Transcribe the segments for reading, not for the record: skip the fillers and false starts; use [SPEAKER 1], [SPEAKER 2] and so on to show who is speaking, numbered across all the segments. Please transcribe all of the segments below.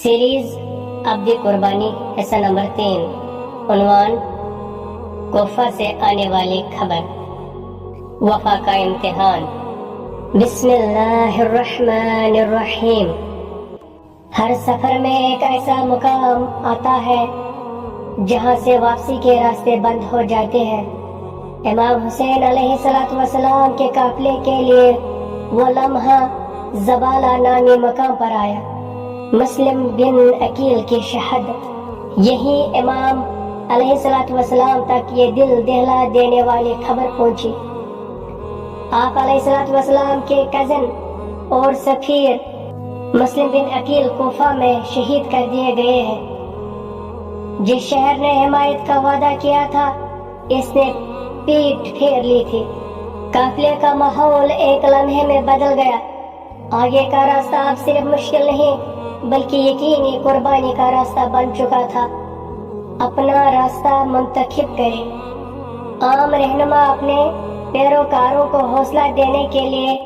[SPEAKER 1] Series عبد قربانی حصہ number 3، عنوان کوفہ سے آنے والی خبر، وفا کا امتحان۔ بسم اللہ الرحمن الرحیم۔ ہر سفر میں ایک ایسا مقام آتا ہے جہاں سے واپسی کے راستے بند ہو جاتے ہیں۔ امام حسین علیہ السلام کے قافلے کے لیے وہ لمحہ زبالہ نامی مقام پر آیا۔ مسلم بن عقیل کی شہادت، یہی امام علیہ السلام تک یہ دل دہلا دینے والی خبر پہنچی۔ آپ علیہ السلام کے کزن اور سفیر مسلم بن عقیل کوفہ میں شہید کر دیے گئے ہیں۔ جس شہر نے حمایت کا وعدہ کیا تھا، اس نے پیٹ پھیر لی تھی۔ قافلے کا ماحول ایک لمحے میں بدل گیا۔ آگے کا راستہ اب صرف مشکل نہیں بلکہ یقینی قربانی کا راستہ بن چکا تھا۔ اپنا راستہ منتخب کریں۔ عام رہنما اپنے پیروکاروں کو حوصلہ دینے کے لیے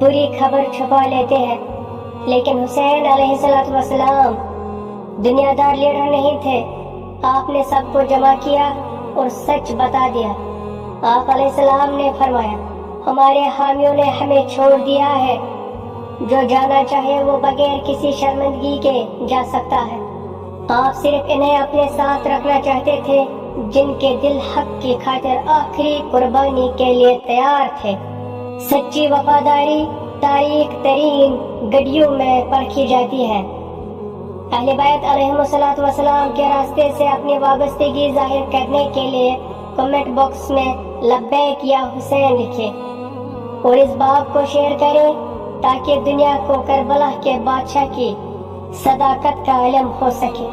[SPEAKER 1] بری خبر چھپا لیتے ہیں، لیکن حسین علیہ السلام دنیا دار لیڈر نہیں تھے۔ آپ نے سب کو جمع کیا اور سچ بتا دیا۔ آپ علیہ السلام نے فرمایا، ہمارے حامیوں نے ہمیں چھوڑ دیا ہے، جو جانا چاہے وہ بغیر کسی شرمندگی کے جا سکتا ہے۔ آپ صرف انہیں اپنے ساتھ رکھنا چاہتے تھے جن کے دل حق کی خاطر آخری قربانی کے لیے تیار تھے۔ سچی وفاداری تاریخ ترین گڈیوں میں پرکھی جاتی ہے۔ اہل بیت علیہ السلام کے راستے سے اپنی وابستگی ظاہر کرنے کے لیے کمنٹ باکس میں لبیک یا حسین لکھیں اور اس باب کو شیئر کریں تاکہ دنیا کو کربلا کے بادشاہ کی صداقت کا علم ہو سکے۔